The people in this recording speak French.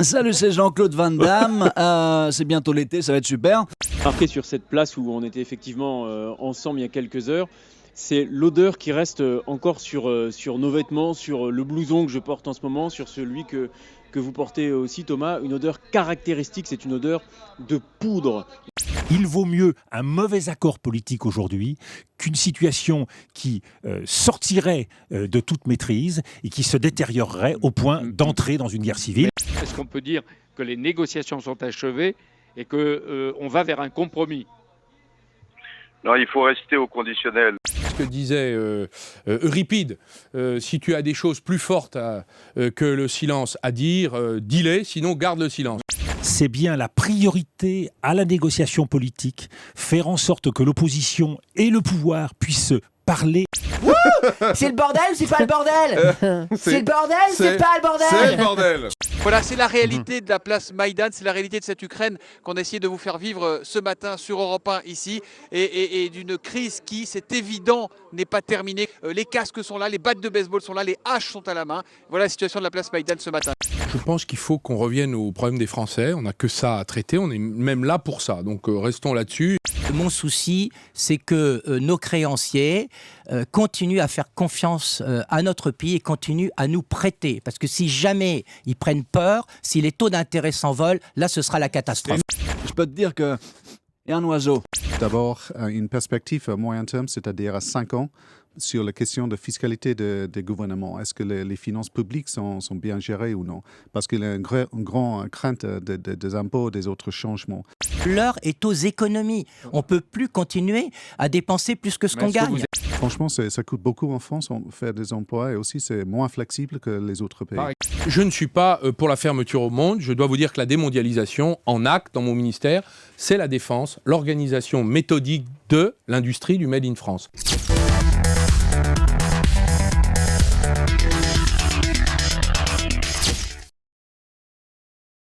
Salut, c'est Jean-Claude Van Damme. C'est bientôt l'été, ça va être super. Marqué sur cette place où on était effectivement ensemble il y a quelques heures, c'est l'odeur qui reste encore sur nos vêtements, sur le blouson que je porte en ce moment, sur celui que vous portez aussi, Thomas. Une odeur caractéristique, c'est une odeur de poudre. Il vaut mieux un mauvais accord politique aujourd'hui qu'une situation qui sortirait de toute maîtrise et qui se détériorerait au point d'entrer dans une guerre civile. Est-ce qu'on peut dire que les négociations sont achevées et qu'on va vers un compromis? Non, il faut rester au conditionnel. Ce que disait Euripide, si tu as des choses plus fortes que le silence à dire, dis-les, sinon garde le silence. C'est bien la priorité à la négociation politique, faire en sorte que l'opposition et le pouvoir puissent se parler. C'est le bordel ou c'est pas le bordel? C'est le bordel ou c'est pas le bordel? C'est le bordel. Voilà, c'est la réalité de la place Maïdan, c'est la réalité de cette Ukraine qu'on a essayé de vous faire vivre ce matin sur Europe 1 ici, et d'une crise qui, c'est évident, n'est pas terminée. Les casques sont là, les battes de baseball sont là, les haches sont à la main. Voilà la situation de la place Maïdan ce matin. Je pense qu'il faut qu'on revienne au problème des Français. On n'a que ça à traiter, on est même là pour ça. Donc restons là-dessus. Mon souci, c'est que nos créanciers continuent à faire confiance à notre pays et continuent à nous prêter. Parce que si jamais ils prennent peur, si les taux d'intérêt s'envolent, là ce sera la catastrophe. Je peux te dire que y a un oiseau. D'abord, une perspective à moyen terme, c'est-à-dire à 5 ans, sur la question de fiscalité des gouvernements. Est-ce que les finances publiques sont bien gérées ou non? Parce qu'il y a une grande crainte des impôts, des autres changements. L'heure est aux économies. On ne peut plus continuer à dépenser plus que ce qu'on gagne. Franchement, ça coûte beaucoup en France, faire des emplois, et aussi c'est moins flexible que les autres pays. Je ne suis pas pour la fermeture au monde. Je dois vous dire que la démondialisation, en acte dans mon ministère, c'est la défense, l'organisation méthodique de l'industrie du Made in France.